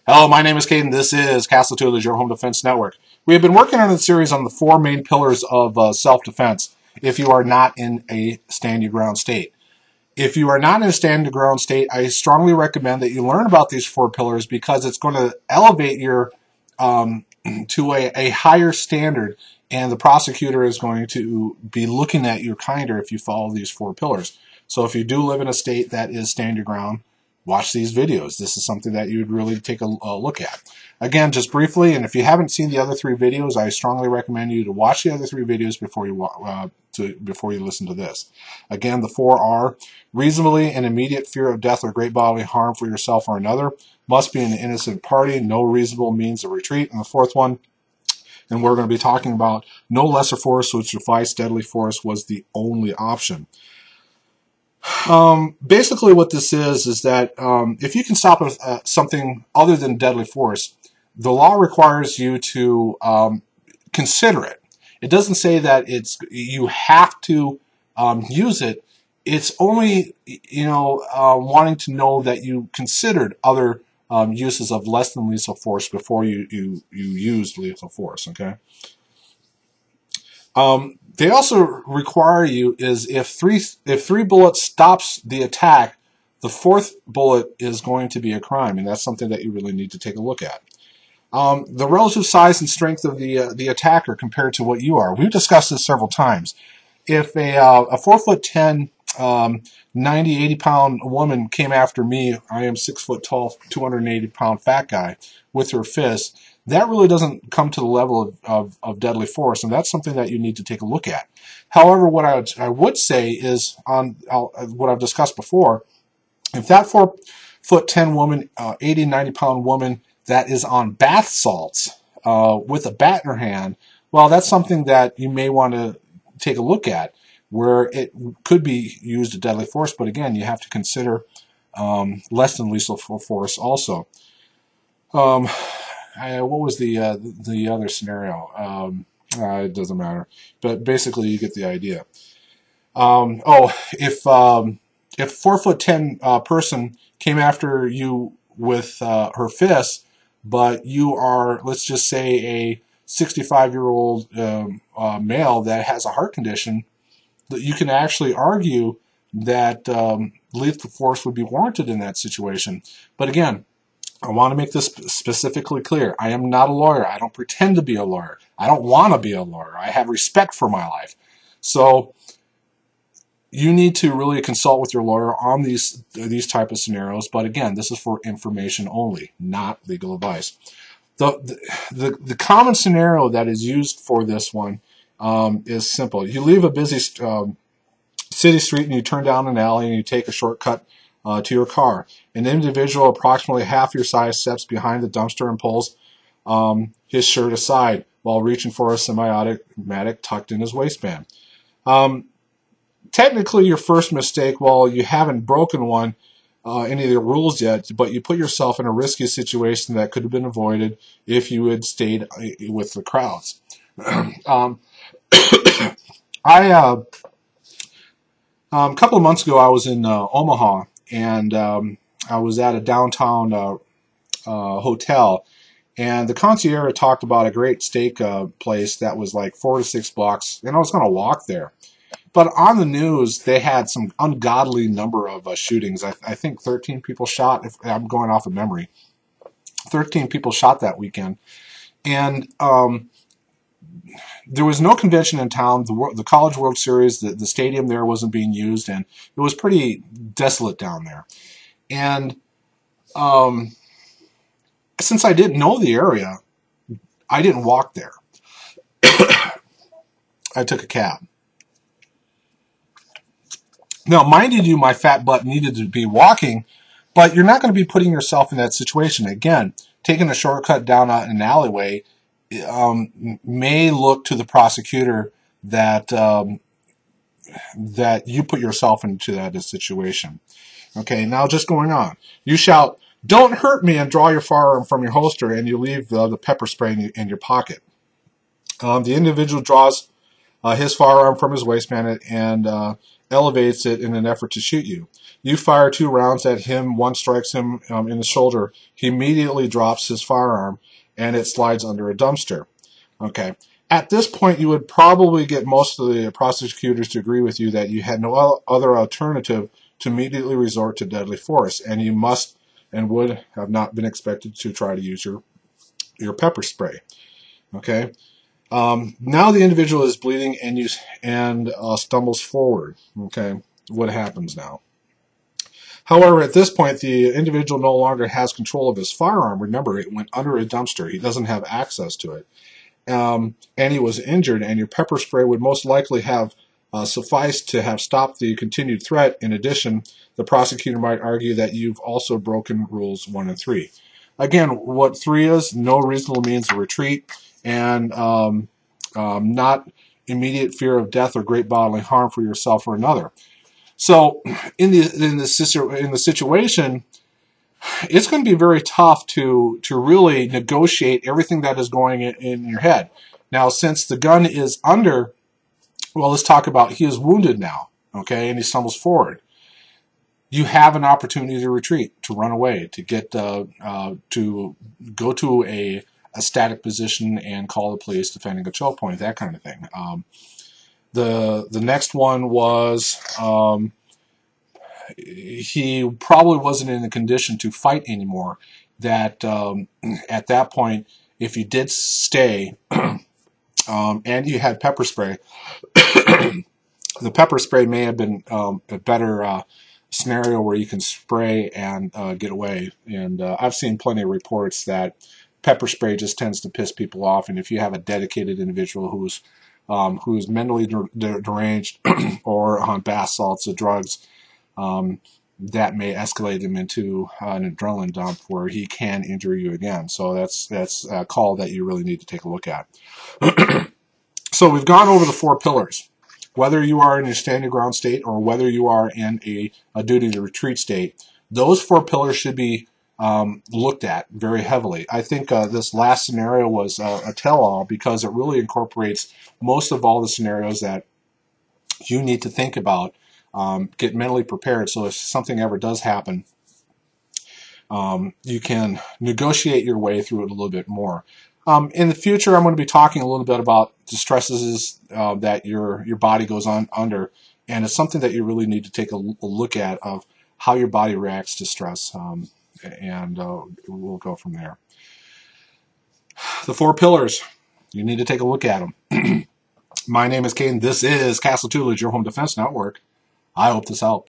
Hello, my name is Caden. This is Castle Tutelage, your home defense network. We have been working on a series on the four main pillars of self-defense if you are not in a stand your ground state. If you are not in a stand your ground state, I strongly recommend that you learn about these four pillars because it's going to elevate your to a higher standard, and the prosecutor is going to be looking at you kinder if you follow these four pillars. So if you do live in a state that is stand your ground, watch these videos. This is something that you would really take a look at. Again, just briefly, and if you haven't seen the other three videos, I strongly recommend you to watch the other three videos before you listen to this. Again, the four are: reasonably and immediate fear of death or great bodily harm for yourself or another, must be an innocent party, no reasonable means of retreat. And the fourth one, and we're going to be talking about no lesser force would suffice, deadly force was the only option. Basically what this is that if you can stop something other than deadly force, the law requires you to consider it. It doesn't say that you have to use it. It's only, wanting to know that you considered other uses of less than lethal force before you used lethal force, okay? They also require you is if three bullets stops the attack, the fourth bullet is going to be a crime, and that's something that you really need to take a look at. The relative size and strength of the attacker compared to what you are. We've discussed this several times. If a 4'10", 90, 80-pound woman came after me, I am 6 foot tall, 280-pound fat guy, with her fist, that really doesn't come to the level of deadly force, and that's something that you need to take a look at. However, what I would say is, on what I've discussed before, if that 4'10" woman, 80, 90-pound woman that is on bath salts with a bat in her hand, well, that's something that you may want to take a look at, where it could be used a deadly force, but again, you have to consider less than lethal force also. What was the other scenario? It doesn't matter, but basically you get the idea. If 4'10" person came after you with her fist, but you are, let's just say, a 65-year-old male that has a heart condition, that you can actually argue that lethal force would be warranted in that situation. But again, I want to make this specifically clear. I am not a lawyer. I don't pretend to be a lawyer. I don't want to be a lawyer. I have respect for my life. So you need to really consult with your lawyer on these type of scenarios. But again, this is for information only, not legal advice. The common scenario that is used for this one is simple. You leave a busy city street and you turn down an alley and you take a shortcut to your car. An individual approximately half your size steps behind the dumpster and pulls his shirt aside while reaching for a semi-automatic tucked in his waistband. Technically, your first mistake, well, you haven't broken any of the rules yet, but you put yourself in a risky situation that could have been avoided if you had stayed with the crowds. A couple of months ago, I was in Omaha, and I was at a downtown hotel, and the concierge talked about a great steak place that was like 4 to 6 blocks, and I was going to walk there. But on the news, they had some ungodly number of shootings. I think 13 people shot, if I'm going off of memory. 13 people shot that weekend. And there was no convention in town. The College World Series, the stadium there wasn't being used, and it was pretty desolate down there. And since I didn't know the area, I didn't walk there. I took a cab. Now, mind you, my fat butt needed to be walking, but you're not going to be putting yourself in that situation. Again, taking a shortcut down an alleyway may look to the prosecutor that that you put yourself into that situation. Okay, now just going on. You shout, "Don't hurt me," and draw your firearm from your holster, and you leave the pepper spray in your pocket. The individual draws his firearm from his waistband, and elevates it in an effort to shoot you. You fire 2 rounds at him, one strikes him in the shoulder. He immediately drops his firearm, and it slides under a dumpster. Okay. At this point, you would probably get most of the prosecutors to agree with you that you had no other alternative to immediately resort to deadly force, and you must and would have not been expected to try to use your pepper spray. Okay. Now the individual is bleeding and stumbles forward. Okay. What happens now? However, at this point, the individual no longer has control of his firearm. Remember, it went under a dumpster. He doesn't have access to it. And he was injured, and your pepper spray would most likely have sufficed to have stopped the continued threat. In addition, the prosecutor might argue that you've also broken rules 1 and 3. Again, what 3 is, no reasonable means of retreat, and not immediate fear of death or great bodily harm for yourself or another. So in the situation, it's going to be very tough to really negotiate everything that is going in your head. Now, since the gun is under, well, let's talk about he is wounded now, okay, and he stumbles forward. You have an opportunity to retreat, to run away, to get to go to a static position and call the police, defending a choke point, that kind of thing. The next one was he probably wasn't in a condition to fight anymore. That at that point, if you did stay and you had pepper spray, the pepper spray may have been a better scenario where you can spray and get away. And I've seen plenty of reports that pepper spray just tends to piss people off. And if you have a dedicated individual who's mentally deranged or on bath salts or drugs, that may escalate him into an adrenaline dump where he can injure you again. So that's a call that you really need to take a look at. So we've gone over the 4 pillars. Whether you are in a standing ground state or whether you are in a duty to retreat state, those 4 pillars should be looked at very heavily. I think this last scenario was a tell-all because it really incorporates most of all the scenarios that you need to think about. Get mentally prepared so if something ever does happen, you can negotiate your way through it a little bit more. In the future, I'm going to be talking a little bit about the stresses that your body goes under, and it's something that you really need to take a look at of how your body reacts to stress, and we'll go from there. The 4 pillars, you need to take a look at them. My name is Kane. This is Castle Tutelage, your home defense network. I hope this helped.